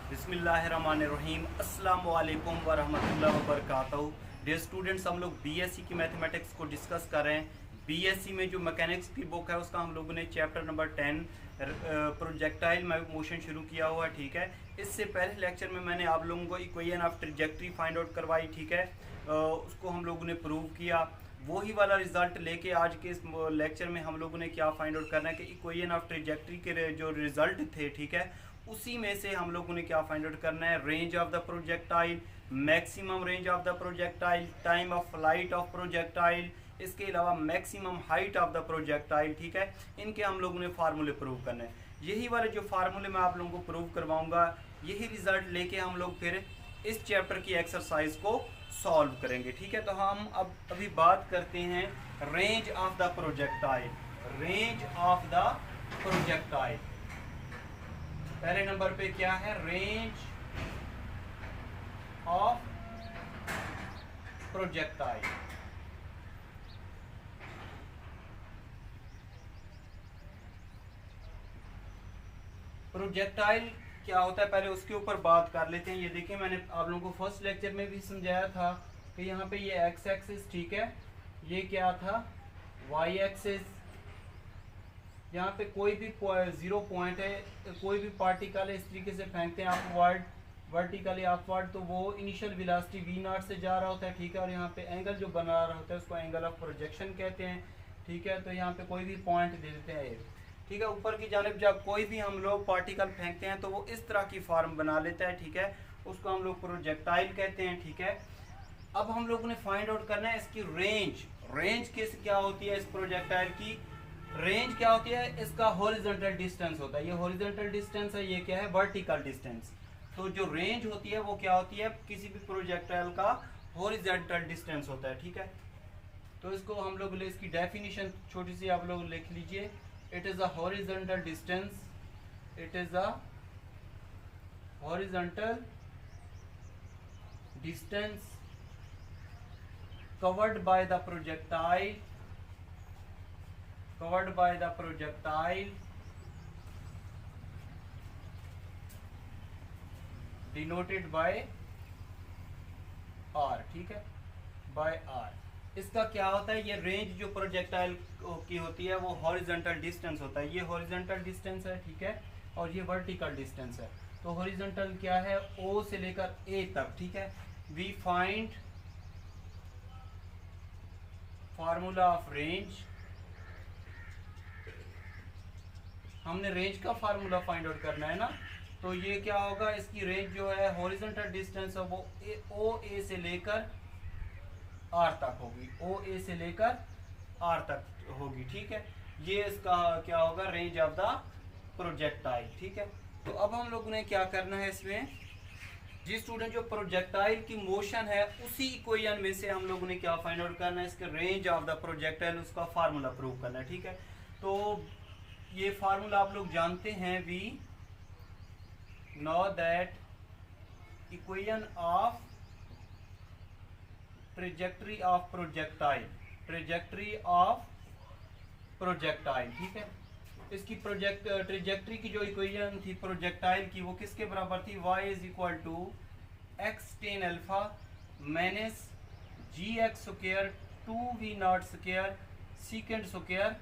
बिस्मिल्लाहिर्रहमानिर्रहीम अस्सलामु अलैकुम वरहमतुल्लाहि वबरकातुहू। डियर स्टूडेंट्स, हम लोग बीएससी की मैथमेटिक्स को डिस्कस कर रहे हैं। बीएससी में जो मैकेनिक्स की बुक है उसका हम लोगों ने चैप्टर नंबर 10 प्रोजेक्टाइल मोशन शुरू किया हुआ है। ठीक है, इससे पहले लेक्चर में मैंने आप लोगों को equation of trajectory find out करवाई। ठीक है, उसको हम लोगों ने प्रूव किया। वही वाला रिजल्ट लेके आज के इस लेक्चर में हम लोगों ने क्या फाइंड आउट करना है कि इक्वेशन ऑफ ट्रैजेक्टरी के जो रिजल्ट थे, ठीक है, उसी में से हम लोगों ने क्या फाइंड आउट करना है, range of the projectile, maximum range of the projectile, time of flight of projectile, इसके अलावा maximum height of the projectile. ठीक है, इनके हम लोगों ने फार्मूले प्रूव करने हैं। यही वाले जो फार्मूले मैं आप लोगों को प्रूव करवाऊंगा, यही रिजल्ट लेके हम लोग फिर इस चैप्टर की एक्सरसाइज को सॉल्व करेंगे। ठीक है, तो हम अब अभी बात करते हैं range of the projectile. Range of the projectile पहले नंबर पे क्या है, रेंज ऑफ प्रोजेक्टाइल। प्रोजेक्टाइल क्या होता है पहले उसके ऊपर बात कर लेते हैं। ये देखिए, मैंने आप लोगों को फर्स्ट लेक्चर में भी समझाया था कि यहाँ पे ये एक्स एक्सिस, ठीक है, ये क्या था, वाई एक्सिस। यहाँ पे कोई भी जीरो पॉइंट है, कोई भी पार्टिकल है, इस तरीके से फेंकते हैं अपवर्ड, वर्टिकली अपवर्ड, तो वो इनिशियल वेलोसिटी वी नॉट से जा रहा होता है। ठीक है, और यहाँ पे एंगल जो बना रहा होता है उसको एंगल ऑफ प्रोजेक्शन कहते हैं। ठीक है, तो यहाँ पे कोई भी पॉइंट दे देते हैं। ठीक है, ऊपर की जानिब जब कोई भी हम लोग पार्टिकल फेंकते हैं तो वो इस तरह की फॉर्म बना लेता है। ठीक है, उसको हम लोग प्रोजेक्टाइल कहते हैं। ठीक है, अब हम लोगों ने फाइंड आउट करना है इसकी रेंज। रेंज किस क्या होती है, इस प्रोजेक्टाइल की रेंज क्या होती है, इसका हॉरिजॉन्टल डिस्टेंस होता है। ये हॉरिजॉन्टल डिस्टेंस है, ये क्या है, वर्टिकल डिस्टेंस। तो जो रेंज होती है वो क्या होती है, किसी भी प्रोजेक्टाइल का हॉरिजॉन्टल डिस्टेंस होता है। ठीक है, तो इसको हम लोग इसकी डेफिनेशन छोटी सी आप लोग लिख लीजिए। It is a horizontal distance, it is a horizontal distance covered by the projectile, covered by the projectile denoted by r। ठीक है, by r। इसका क्या होता है, ये रेंज जो प्रोजेक्टाइल की होती है वो हॉरिजॉन्टल डिस्टेंस होता है। ये हॉरिजॉन्टल डिस्टेंस है, ठीक है, और ये वर्टिकल डिस्टेंस है। तो हॉरिजॉन्टल क्या है, o से लेकर a तक। ठीक है, we find formula of range. हमने रेंज का फार्मूला फाइंड आउट करना है ना, तो ये क्या होगा, इसकी रेंज जो है हॉरिजॉन्टल डिस्टेंस है वो ओ ए से लेकर आर तक होगी, ओ ए से लेकर आर तक होगी। ठीक है, ये इसका क्या होगा, रेंज ऑफ द प्रोजेक्टाइल। ठीक है, तो अब हम लोगों ने क्या करना है इसमें, जी स्टूडेंट, जो प्रोजेक्टाइल की मोशन है उसी इक्वेशन में से हम लोगों ने क्या फाइंड आउट करना है, इसके रेंज ऑफ द प्रोजेक्टाइल, उसका फार्मूला प्रूव करना है। ठीक है, तो ये फार्मूला आप लोग जानते हैं, we know that equation of trajectory of projectile, trajectory of projectile. ठीक है, इसकी ट्रैजेक्टरी की जो इक्वेशन थी प्रोजेक्टाइल की वो किसके बराबर थी, y is equal to X tan alpha minus G X square 2v not square सीकेंड square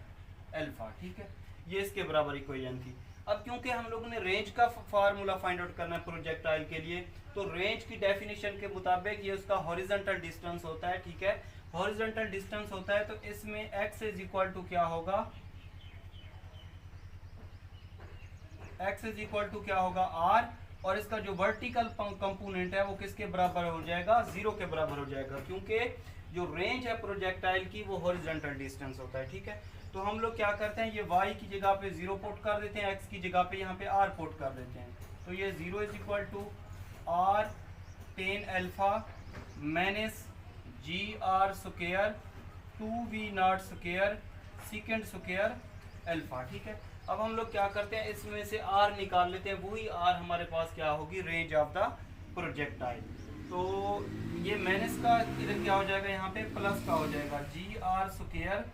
alpha. ठीक है, ये इसके बराबर इक्वेशन थी। अब क्योंकि हम लोगों ने रेंज का फार्मूला फाइंड आउट करना है प्रोजेक्टाइल के लिए, तो रेंज की डेफिनेशन के मुताबिक ये उसका हॉरिजॉन्टल डिस्टेंस होता है। ठीक है, हॉरिजॉन्टल डिस्टेंस होता है तो इसमें x इज इक्वल टू क्या होगा, x इज इक्वल टू क्या होगा, r, और इसका जो वर्टिकल कंपोनेंट है वो किसके बराबर हो जाएगा, 0 के बराबर हो जाएगा, क्योंकि जो रेंज है प्रोजेक्टाइल की वो हॉरिजॉन्टल डिस्टेंस होता है। ठीक है, तो हम लोग क्या करते हैं, ये y की जगह पे 0 पुट कर देते हैं, x की जगह पे यहाँ पे r पुट कर देते हैं। तो ये 0 is equal to r tan alpha minus G R square 2v not square सीकेंड square alpha. ठीक है, अब हम लोग क्या करते हैं, इसमें से r निकाल लेते हैं, वही r हमारे पास क्या होगी, रेंज ऑफ द प्रोजेक्टाइल। तो ये माइनस का इधर क्या हो जाएगा, यहाँ पे प्लस का हो जाएगा, G R square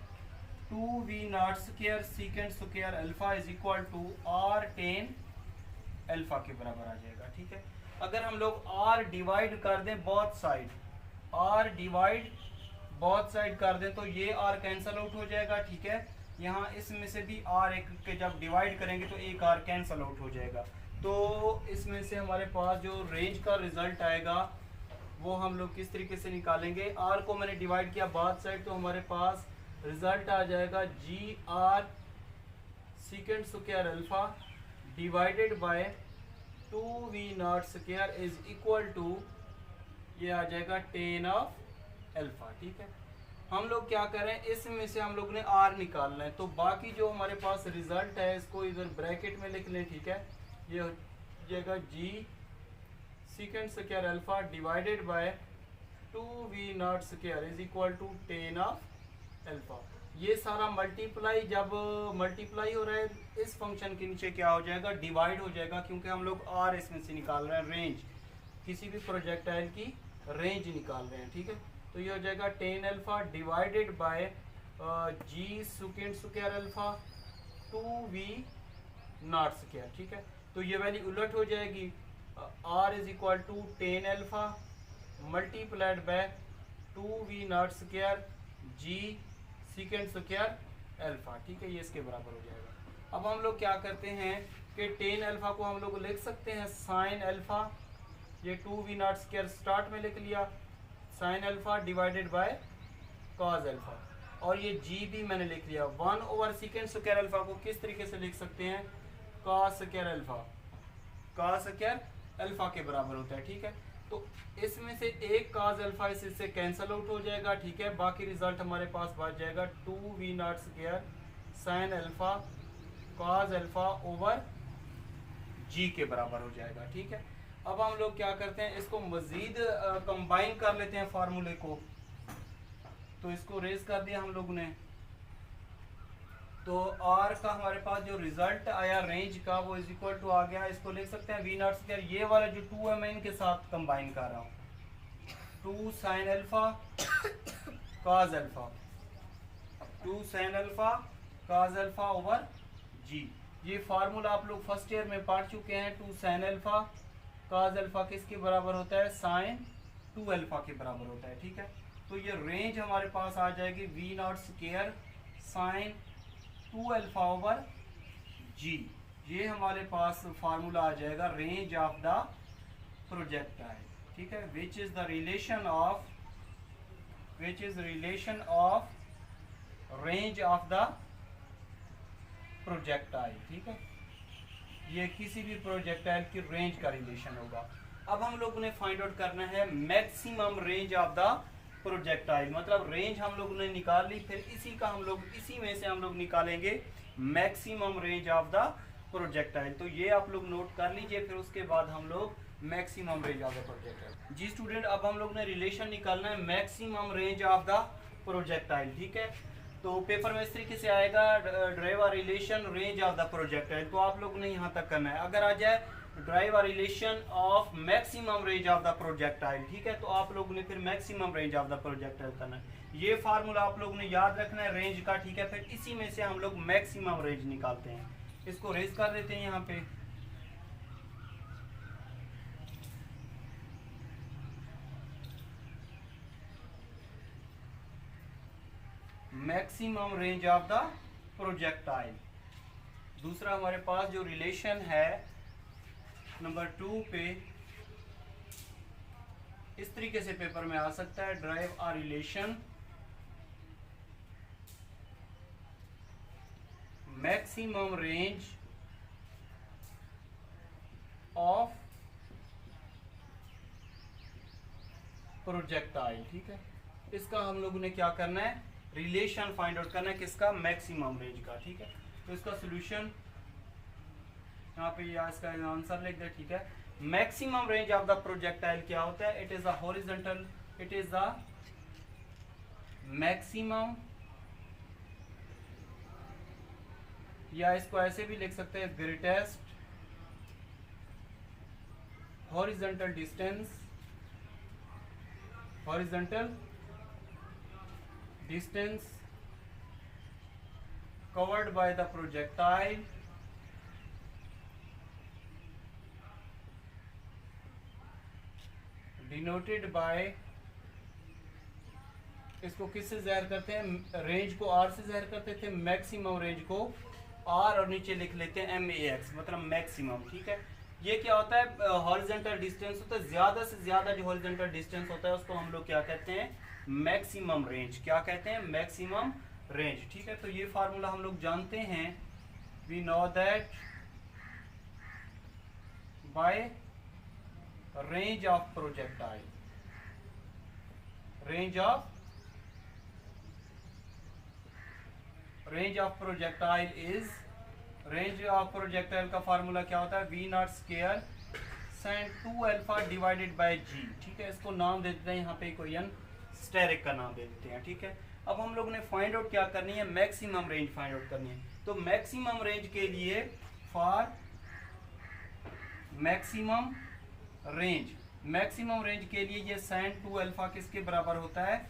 2v not square सीकेंड square alpha is equal to r tan alpha के बराबर आ जाएगा। ठीक है, अगर हम लोग आर डिवाइड कर दें both side, R divide both side कर दें तो ये आर कैंसल आउट हो जाएगा। ठीक है, यहाँ इसमें से भी आर एक के जब डिवाइड करेंगे तो एक आर कैंसल आउट हो जाएगा। तो इसमें से हमारे पास जो रेंज का रिजल्ट आएगा वो हम लोग किस तरीके से निकालेंगे। आर को मैंने डिवाइड किया बोथ साइड तो हमारे पास रिजल्ट आ जाएगा G R second square alpha divided by 2v0 square is equal to, ये आ जाएगा टेन ऑफ अल्फा। ठीक है, हम लोग क्या करें, इसमें से हम लोग ने आर निकालना है तो बाकी जो हमारे पास रिजल्ट है इसको इधर ब्रैकेट में लिख लें। ठीक है, ये हो जाएगा G second square alpha divided by 2v0 square is equal to tan of alpha. ये सारा मल्टीप्लाई, जब मल्टीप्लाई हो रहा है इस फंक्शन के नीचे क्या हो जाएगा, डिवाइड हो जाएगा, क्योंकि हम लोग आर इसमें से निकाल रहे हैं, रेंज, किसी भी प्रोजेक्टाइल की रेंज निकाल रहे हैं। ठीक है, तो ये हो जाएगा tan alpha divided by G second square alpha 2v0 square. ठीक है, तो ये वैल्यू उलट हो जाएगी, R is equal to tan alpha multiplied by 2v0 square G second square alpha. ठीक है, ये इसके बराबर हो जाएगा। अब हम लोग क्या करते हैं कि टेन अल्फा को हम लोग लिख सकते हैं साइन अल्फा, ये 2v0 स्क्वायर स्टार्ट में लिख लिया, sine alpha divided by cos alpha, और ये जी भी मैंने लिख लिया। 1 सेकेंड स्क्वायर अल्फा को किस तरीके से लिख सकते हैं, cos square alpha, cos square alpha के बराबर होता है। ठीक है, तो इसमें से एक कॉस अल्फा इससे कैंसल आउट हो जाएगा। ठीक है, बाकी रिजल्ट हमारे पास बच जाएगा 2v0 square sine alpha cos alpha over G के बराबर हो जाएगा। ठीक है, अब हम लोग क्या करते हैं, इसको मजीद कंबाइन कर लेते हैं फार्मूले को। तो इसको रेज कर दिया हम लोग ने, तो आर का हमारे पास जो रिजल्ट आया रेंज का वो इज इक्वल टू आ गया, इसको लिख सकते हैं v0 स्क्वायर, ये वाला जो 2 है मैं इनके साथ कंबाइन कर रहा हूँ, 2 sine alpha cos alpha, 2 sine alpha cos alpha over G. ये फार्मूला आप लोग फर्स्ट ईयर में पढ़ चुके हैं। 2 साइन अल्फा कॉस अल्फा किसके बराबर होता है, साइन 2 अल्फा के बराबर होता है। ठीक है, तो ये रेंज हमारे पास आ जाएगी v0 square sine 2 alpha over G. ये हमारे पास फार्मूला आ जाएगा रेंज ऑफ द प्रोजेक्टाइल। ठीक है, which is the relation of range of the projectile. ठीक है, ये किसी भी प्रोजेक्टाइल की रेंज का रिलेशन होगा। अब हम लोगों ने फाइंड आउट करना है maximum range of the projectile, मतलब रेंज हम लोगों ने निकाल ली, फिर इसी में से हम लोग निकालेंगे maximum range of the projectile. तो ये आप लोग नोट कर लीजिए, फिर उसके बाद हम लोग maximum range of the projectile. जी स्टूडेंट, अब हम लोग ने रिलेशन निकालना है maximum range of the projectile. ठीक है, तो पेपर में इस तरीके से आएगा, derive a relation range of the projectile, तो आप लोग ने यहाँ तक करना है। अगर आ जाए drive a relation of maximum range of the projectile, ठीक है, तो आप लोगों ने फिर maximum range of the projectile करना है। ये फार्मूला आप लोगों ने याद रखना है रेंज का। ठीक है, फिर इसी में से हम लोग मैक्सिमम रेंज निकालते हैं। इसको रेज कर देते हैं यहाँ पे, maximum range of the projectile. दूसरा हमारे पास जो रिलेशन है नंबर 2 पे, इस तरीके से पेपर में आ सकता है, drive a relation maximum range of projectile. ठीक है, इसका हम लोगों ने क्या करना है, रिलेशन फाइंड आउट करना है, किसका, मैक्सिमम रेंज का। ठीक है, तो इसका सोल्यूशन यहाँ पे या इसका आंसर लिख दे। ठीक है, maximum range of the projectile क्या होता है, it is the horizontal, it is the maximum, या इसको ऐसे भी लिख सकते हैं, greatest horizontal distance, horizontal distance covered by the projectile denoted by, इसको किससे ज़ाहिर करते हैं, रेंज को आर से ज़ाहिर करते थे, मैक्सिमम रेंज को आर और नीचे लिख लेते हैं एम ए एक्स, मतलब मैक्सिमम। ठीक है, ये क्या होता है, हॉरिजॉन्टल डिस्टेंस होता है, ज़्यादा से ज़्यादा जो हॉरिजॉन्टल डिस्टेंस होता है उसको हम लोग क्या कहते हैं, मैक्सिमम रेंज। क्या कहते हैं, मैक्सिमम रेंज। ठीक है, तो ये फार्मूला हम लोग जानते हैं, we know that by range of projectile, range of projectile is, range of projectile का फार्मूला क्या होता है, V not square sin 2 alpha divided by G. ठीक है, इसको नाम दे देते हैं यहाँ पे इक्वेशन स्टेरिक का नाम दे देते हैं। ठीक है, अब हम लोग ने फाइंड आउट क्या करनी है, मैक्सिमम रेंज फाइंड आउट करनी है। तो मैक्सिमम रेंज के लिए, फॉर मैक्सिमम रेंज के लिए ये sin 2 अल्फा किसके बराबर होता है,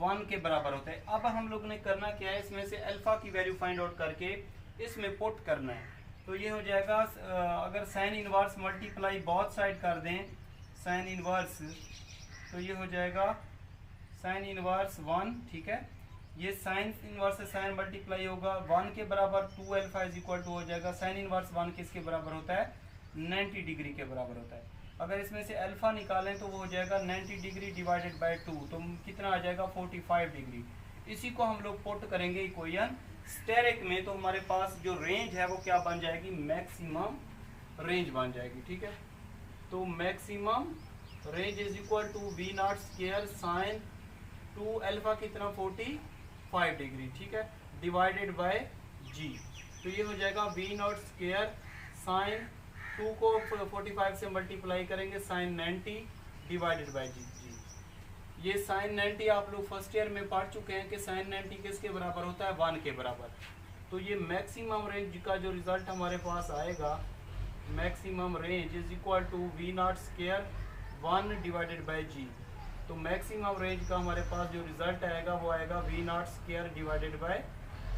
1 के बराबर होता है। अब हम लोग ने करना क्या है, इसमें से अल्फा की वैल्यू फाइंड आउट करके इसमें पुट करना है। तो ये हो जाएगा, अगर sine inverse multiply both side कर दें साइन इनवर्स, तो ये हो जाएगा साइन इनवर्स 1। ठीक है, ये साइन इनवर्स से साइन मल्टीप्लाई होगा 1 के बराबर, 2 अल्फा इज इक्वल टू हो जाएगा साइन इनवर्स 1 किसके बराबर होता है, 90 डिग्री के बराबर होता है। अगर इसमें से अल्फा निकालें तो वो हो जाएगा 90 डिग्री डिवाइडेड बाय 2, तो कितना आ जाएगा 45 डिग्री। इसी को हम लोग पुट करेंगे इक्वेशन स्टेरिक में, तो हमारे पास जो रेंज है वो क्या बन जाएगी, मैक्सिमम रेंज बन जाएगी। ठीक है, तो maximum range is equal to V not square sine 2 alpha कितना 45 डिग्री। ठीक है, डिवाइडेड बाय जी, तो ये हो जाएगा वी नॉट स्केयर साइन 2 को 45 से मल्टीप्लाई करेंगे साइन 90 डिवाइडेड बाय जी। ये साइन 90 आप लोग फर्स्ट ईयर में पढ़ चुके हैं कि साइन 90 किसके बराबर होता है, 1 के बराबर। तो ये मैक्सिमम रेंज का जो रिजल्ट हमारे पास आएगा, maximum range is equal to V not square 1 divided by G. तो मैक्सिमम रेंज का हमारे पास जो रिजल्ट आएगा वो आएगा V not square divided by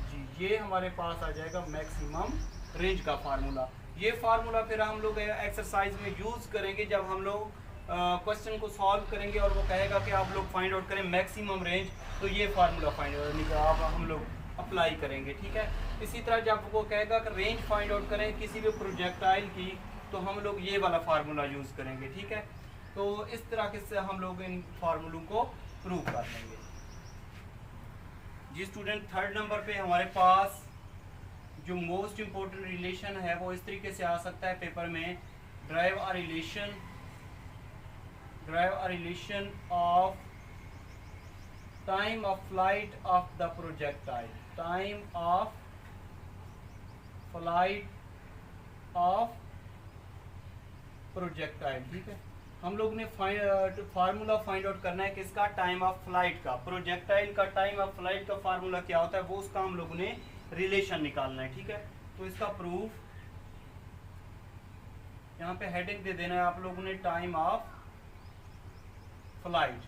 G. ये हमारे पास आ जाएगा मैक्सिमम रेंज का फार्मूला। ये फार्मूला फिर हम लोग एक्सरसाइज में यूज़ करेंगे जब हम लोग क्वेश्चन को सॉल्व करेंगे और वो कहेगा कि आप लोग फाइंड आउट करें मैक्सिमम रेंज, तो ये फार्मूला फाइंड आप हम लोग अप्लाई करेंगे। ठीक है, इसी तरह जब वो कहेगा कि रेंज फाइंड आउट करें किसी भी प्रोजेक्टाइल की, तो हम लोग ये वाला फार्मूला यूज़ करेंगे। ठीक है, तो इस तरह से हम लोग इन फार्मूलों को प्रूव कर लेंगे। जी स्टूडेंट, थर्ड नंबर पे हमारे पास जो मोस्ट इम्पोर्टेंट रिलेशन है वो इस तरीके से आ सकता है पेपर में, drive a relation of time of flight of the projectile, time of flight of projectile. ठीक है, हम लोग ने फार्मूला फाइंड आउट करना है किसका, टाइम ऑफ फ्लाइट का। प्रोजेक्टाइल का टाइम ऑफ फ्लाइट का फार्मूला क्या होता है, वो उसका हम लोगों ने रिलेशन निकालना है। ठीक है, तो इसका प्रूफ यहाँ पे हेडिंग दे देना है आप लोगों ने, time of flight.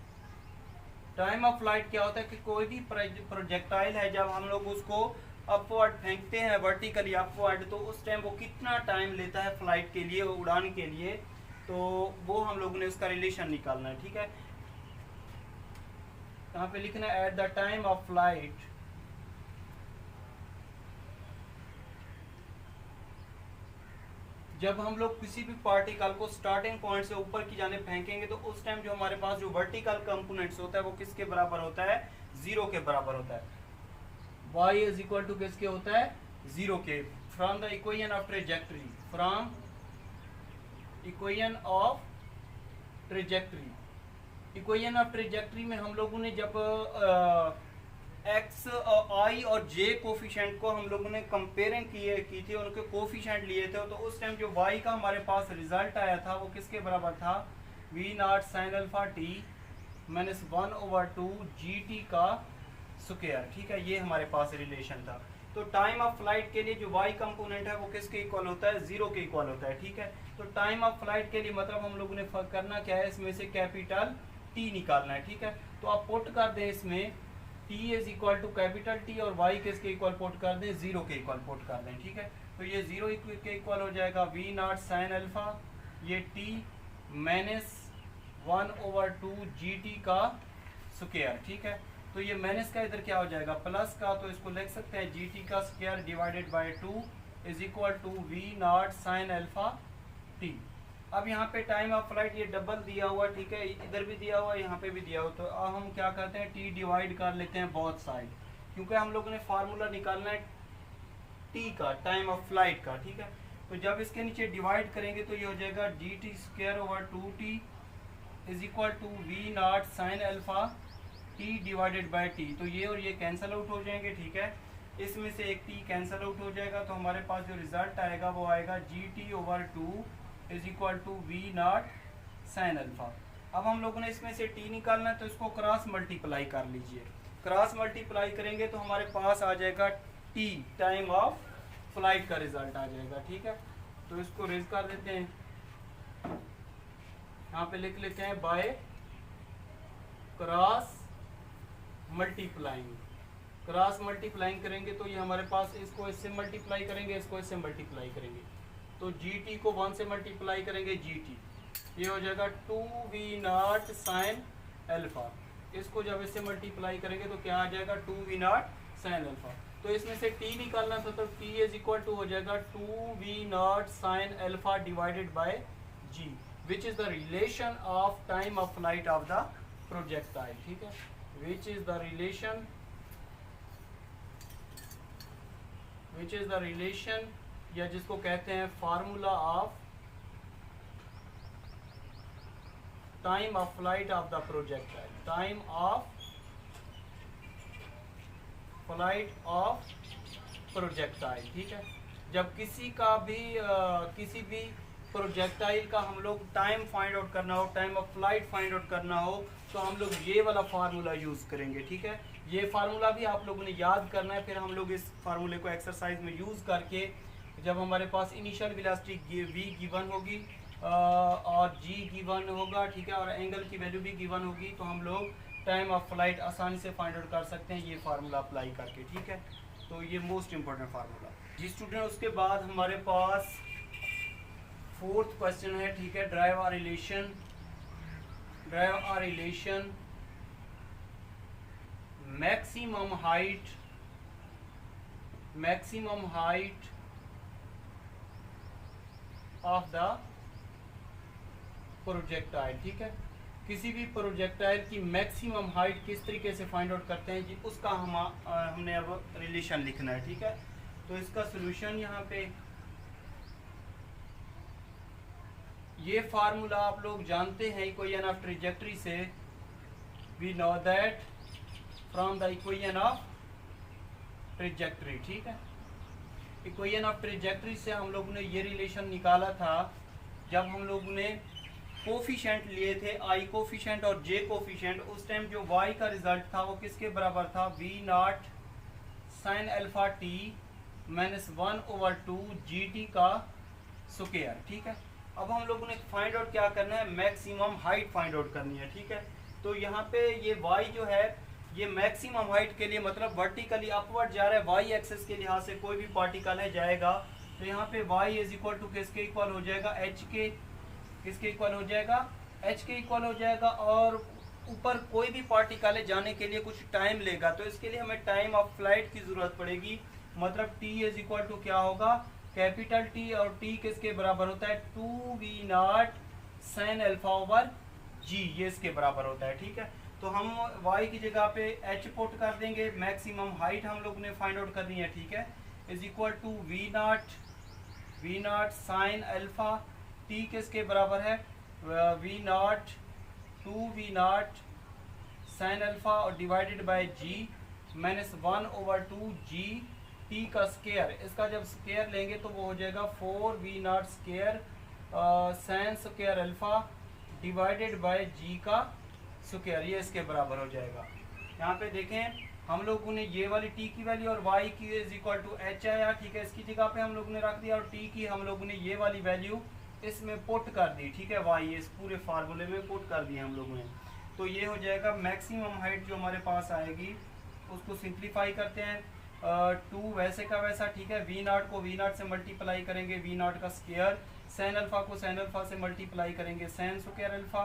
Time of flight क्या होता है कि कोई भी प्रोजेक्टाइल है जब हम लोग उसको अपवर्ड फेंकते हैं, वर्टिकली अपवर्ड, तो उस टाइम वो कितना टाइम लेता है फ्लाइट के लिए, उड़ान के लिए, तो वो हम लोगों ने उसका रिलेशन निकालना है। ठीक है, यहाँ पे लिखना है at the time of flight जब हम लोग किसी भी पार्टिकल को स्टार्टिंग पॉइंट से ऊपर की जाने फेंकेंगे तो उस टाइम जो हमारे पास जो वर्टिकल कंपोनेंट्स होता है वो किसके बराबर होता है, 0 के बराबर होता है। y इज इक्वल टू किसके होता है, 0 के। From the equation of trajectory, from equation of trajectory, equation of trajectory में हम लोगों ने जब एक्स आई और जे कोफिशिएंट को हम लोगों ने कंपेयरिंग की थी, उनके कोफिशिएंट लिए थे, तो उस टाइम जो y का हमारे पास रिजल्ट आया था वो किसके बराबर था, V not sine alpha T minus 1/2 G T का स्क्वायर। ठीक है, ये हमारे पास रिलेशन था। तो टाइम ऑफ फ्लाइट के लिए जो y कंपोनेंट है वो किसके इक्वल होता है, 0 के इक्वल होता है। ठीक है, तो टाइम ऑफ फ्लाइट के लिए मतलब हम लोगों ने करना क्या है, इसमें से कैपिटल T निकालना है। ठीक है, तो आप पुट कर दें इसमें T is equal to capital T और y किसके इक्वल पुट कर दें, 0 के इक्वल पुट कर दें। ठीक है, तो ये 0 के इक्वल हो जाएगा वी नॉट साइन अल्फा, ये T माइनस 1/2 GT का स्क्वायर, ठीक है। तो ये माइनस का इधर क्या हो जाएगा प्लस का, तो इसको लिख सकते हैं GT का square divided by 2 is equal to V0 sine alpha t। अब यहाँ पे टाइम ऑफ फ्लाइट ये डबल दिया हुआ, ठीक है, इधर भी दिया हुआ यहाँ पे भी दिया हुआ, तो अब हम क्या करते हैं t डिवाइड कर लेते हैं बोथ साइड, क्योंकि हम लोगों ने फार्मूला निकालना है t का, टाइम ऑफ फ्लाइट का, ठीक है। तो जब इसके नीचे डिवाइड करेंगे तो ये हो जाएगा GT square over 2t is equal to V0 sine alpha t divided by t। तो ये और ये कैंसिल आउट हो जाएंगे, ठीक है, इसमें से एक t कैंसिल आउट हो जाएगा, तो हमारे पास जो रिजल्ट आएगा वो आएगा GT over 2 is equal to V0 sine alpha. अब हम लोगों ने इसमें से t निकालना है, तो इसको क्रॉस मल्टीप्लाई कर लीजिए। क्रॉस मल्टीप्लाई करेंगे तो हमारे पास आ जाएगा t, टाइम ऑफ फ्लाइट का रिजल्ट आ जाएगा, ठीक है। तो इसको रेज कर देते हैं, यहाँ पे लिख लेते हैं by cross multiplying. Cross multiplying करेंगे तो ये हमारे पास, इसको इससे मल्टीप्लाई करेंगे, इसको इससे मल्टीप्लाई करेंगे, तो GT को 1 से मल्टीप्लाई करेंगे GT, ये हो जाएगा 2V0 साइन अल्फा। इसको जब इससे मल्टीप्लाई करेंगे तो क्या आ जाएगा 2V0 साइन अल्फा। तो इसमें से t निकालना था, तो t इज इक्वल टू हो जाएगा 2V0 sine alpha divided by g, which is the relation of time of flight of the projectile, ठीक है, विच इज द रिलेशन या जिसको कहते हैं formula of time of flight of the projectile, time of flight of projectile, ठीक है। जब किसी भी प्रोजेक्टाइल का हम लोग टाइम फाइंड आउट करना हो, time of flight find out करना हो, तो हम लोग ये वाला फार्मूला यूज़ करेंगे, ठीक है। ये फार्मूला भी आप लोगों ने याद करना है, फिर हम लोग इस फार्मूले को एक्सरसाइज में यूज़ करके जब हमारे पास इनिशियल वेलोसिटी v गिवन होगी और g गिवन होगा, ठीक है, और एंगल की वैल्यू भी गिवन होगी, तो हम लोग टाइम ऑफ फ्लाइट आसानी से फाइंड आउट कर सकते हैं ये फार्मूला अप्लाई करके, ठीक है। तो ये मोस्ट इंपॉर्टेंट फार्मूला जी स्टूडेंट। उसके बाद हमारे पास 4th क्वेश्चन है, ठीक है, derive a relation maximum height of the projectile, ठीक है। किसी भी प्रोजेक्टाइल की मैक्सिमम हाइट किस तरीके से फाइंड आउट करते हैं जी, उसका हमने अब रिलेशन लिखना है, ठीक है। तो इसका सॉल्यूशन यहाँ पे ये फार्मूला आप लोग जानते हैं इक्वेशन ऑफ ट्रेजेक्टरी से, we know that from the equation of trajectory, ठीक है। इक्वेशन ऑफ ट्रेजेक्टरी से हम लोगों ने ये रिलेशन निकाला था जब हम लोगों ने कोफिशिएंट लिए थे, आई कोफिशिएंट और जे कोफिशिएंट। उस टाइम जो y का रिजल्ट था वो किसके बराबर था, V0 sine alpha t minus 1/2 GT का स्क्वायर, ठीक है। अब हम लोगों ने फाइंड आउट क्या करना है, मैक्सिमम हाइट फाइंड आउट करनी है, ठीक है। तो यहाँ पे ये y जो है ये मैक्सिमम हाइट के लिए मतलब वर्टिकली अपवर्ड जा रहा है, y एक्सिस के लिहाज से कोई भी पार्टिकल है जाएगा, तो यहाँ पे y इज इक्वल टू किसके इक्वल हो जाएगा, h के, किसके इक्वल हो जाएगा, h के इक्वल हो जाएगा। और ऊपर कोई भी पार्टिकल है जाने के लिए कुछ टाइम लेगा, तो इसके लिए हमें टाइम ऑफ फ्लाइट की जरूरत पड़ेगी, मतलब t इज इक्वल टू क्या होगा, कैपिटल T, और t किसके बराबर होता है 2V0 sine alpha over g, ये इसके बराबर होता है, ठीक है। तो हम y की जगह पे h पुट कर देंगे, मैक्सिमम हाइट हम लोग ने फाइंड आउट करनी है, ठीक है, is equal to V0 sine alpha, t किसके बराबर है V0 2V0 साइन अल्फा और divided by g minus 1/2 g t का स्क्वायर। इसका जब स्क्वायर लेंगे तो वो हो जाएगा 4V0 square sine square alpha divided by g का स्क्वायर, ये इसके बराबर हो जाएगा। यहाँ पे देखें हम लोगों ने ये वाली t की वैल्यू और y की इज इक्वल टू h आया, ठीक है, इसकी जगह पे हम लोगों ने रख दिया, और t की हम लोगों ने ये वाली वैल्यू इसमें पुट कर दी, ठीक है, y इस पूरे फार्मूले में पुट कर दी हम लोगों ने। तो ये हो जाएगा मैक्सिमम हाइट जो हमारे पास आएगी, उसको सिंप्लीफाई करते हैं, 2 वैसे का वैसा, ठीक है, V0 को V0 से मल्टीप्लाई करेंगे V0 का स्क्वायर, सैन अल्फा को सैन अल्फा से मल्टीप्लाई करेंगे sine square alpha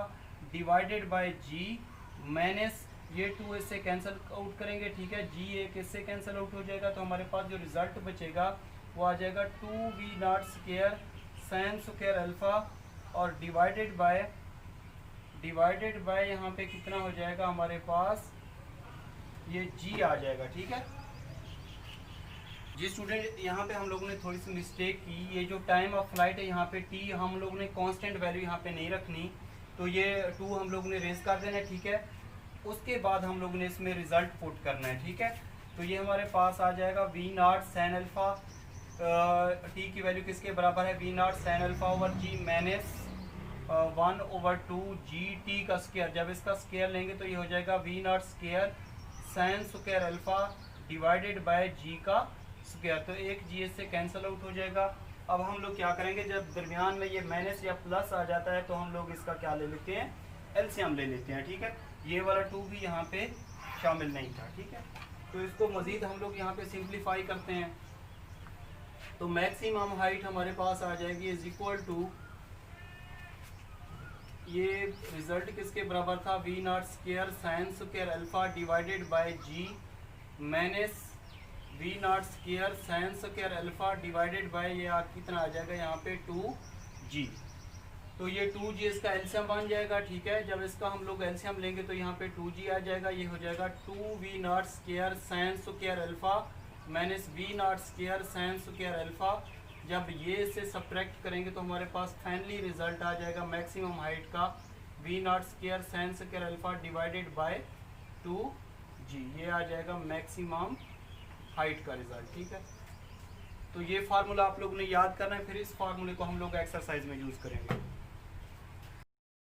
divided by G minus ये 2 इससे कैंसिल आउट करेंगे, ठीक है, जी एक इससे कैंसिल आउट हो जाएगा, तो हमारे पास जो रिजल्ट बचेगा वो आ जाएगा 2v0 साइन स्क्वायर अल्फा और डिवाइडेड बाय यहाँ पे कितना हो जाएगा हमारे पास, ये जी आ जाएगा, ठीक है जी स्टूडेंट। यहाँ पे हम लोगों ने थोड़ी सी मिस्टेक की, ये जो टाइम ऑफ फ्लाइट है यहाँ पे टी हम लोगों ने कांस्टेंट वैल्यू यहाँ पे नहीं रखनी, तो ये 2 हम लोगों ने रेज कर देना है, ठीक है। उसके बाद हम लोगों ने इसमें रिजल्ट पुट करना है, ठीक है। तो ये हमारे पास आ जाएगा v0 साइन अल्फा, टी की वैल्यू किसके बराबर है, v0 sine alpha over G minus 1/2 G T का स्क्वायर। जब इसका स्क्वायर लेंगे तो ये हो जाएगा v0 square sine square alpha divided by G का स्क्वायर, तो एक जी से कैंसिल आउट हो जाएगा। अब हम लोग क्या करेंगे, जब दरमियान में ये माइनस या प्लस आ जाता है तो हम लोग इसका क्या ले लेते हैं, एलसीएम ले लेते हैं, ठीक है। ये वाला 2 भी यहाँ पे शामिल नहीं था, ठीक है। तो इसको मज़ीद हम लोग यहाँ पे सिंप्लीफाई करते हैं, तो मैक्सिमम हाइट हमारे पास आ जाएगी इज इक्वल टू, ये रिजल्ट किसके बराबर था, v0 square sine square alpha divided by G minus v0 square sine square alpha divided by ये कितना आ जाएगा यहाँ पे 2g। तो ये 2g इसका एलसीएम बन जाएगा, ठीक है। जब इसका हम लोग एलसीएम लेंगे तो यहाँ पे 2g आ जाएगा, ये हो जाएगा 2v0 square sine square alpha minus v0 square sine square alpha. जब ये से सब्ट्रैक्ट करेंगे तो हमारे पास फाइनली रिजल्ट आ जाएगा मैक्सिमम हाइट का v0 square sine square alpha divided bye 2g, ये आ जाएगा मैक्सिमम हाइट का रिजल्ट, ठीक है। तो ये फार्मूला आप लोगों ने याद करना है, फिर इस फार्मूले को हम लोग एक्सरसाइज में यूज़ करेंगे।